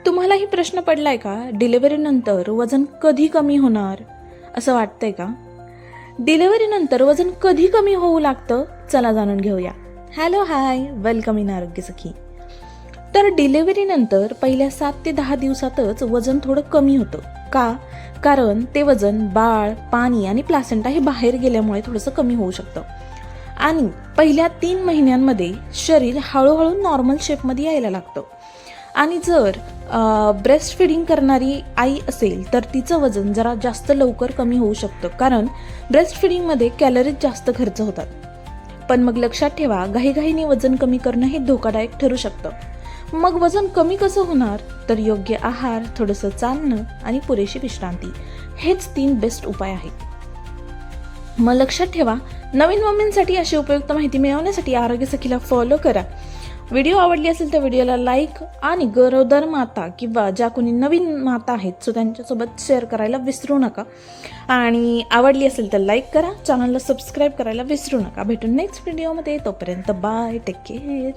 तुम्हालाही प्रश्न पडलाय का, डिलिव्हरीनंतर वजन कधी कमी होणार असं वाटतंय का? डिलिव्हरीनंतर वजन कधी कमी होऊ लागतं, चला जाणून घेऊया. हॅलो हाय, वेलकम इन आरोग्य सखी. तर डिलिव्हरीनंतर पहिल्या 7 ते 10 दिवसातच वजन थोडं कमी होतं. का? कारण ते वजन बाळ, पाणी आणि प्लासेंटा हे बाहेर गेल्यामुळे थोडंसं कमी होऊ शकतं. आणि पहिल्या 3 महिन्यांमध्ये शरीर हळूहळू नॉर्मल शेपमध्ये यायला लागतं. आणि जर ब्रेस्ट फिडिंग करणारी आई असेल तर तिचं वजन जरा जास्त लवकर कमी होऊ शकतं, कारण ब्रेस्ट फिडिंगमध्ये कॅलरीज जास्त खर्च होतात. पण मग लक्षात ठेवा, घाईघाईने वजन कमी करणं हे धोकादायक ठरू शकतं. मग वजन कमी कसं होणार? तर योग्य आहार, थोडंसं चालणं आणि पुरेशी विश्रांती हेच 3 बेस्ट उपाय आहेत. मग लक्षात ठेवा, नवीन मम्मींसाठी अशी उपयुक्त माहिती मिळवण्यासाठी आरोग्य सखीला फॉलो करा. व्हिडिओ आवडली असेल तर व्हिडिओला लाईक आणि गरोदर माता किंवा ज्या कोणी नवीन माता आहेत सो त्यांच्यासोबत शेअर करायला विसरू नका. आणि आवडली असेल तर लाईक करा, चॅनलला सबस्क्राईब करायला विसरू नका. भेटून नेक्स्ट व्हिडिओमध्ये. तोपर्यंत बाय, टेक केअर.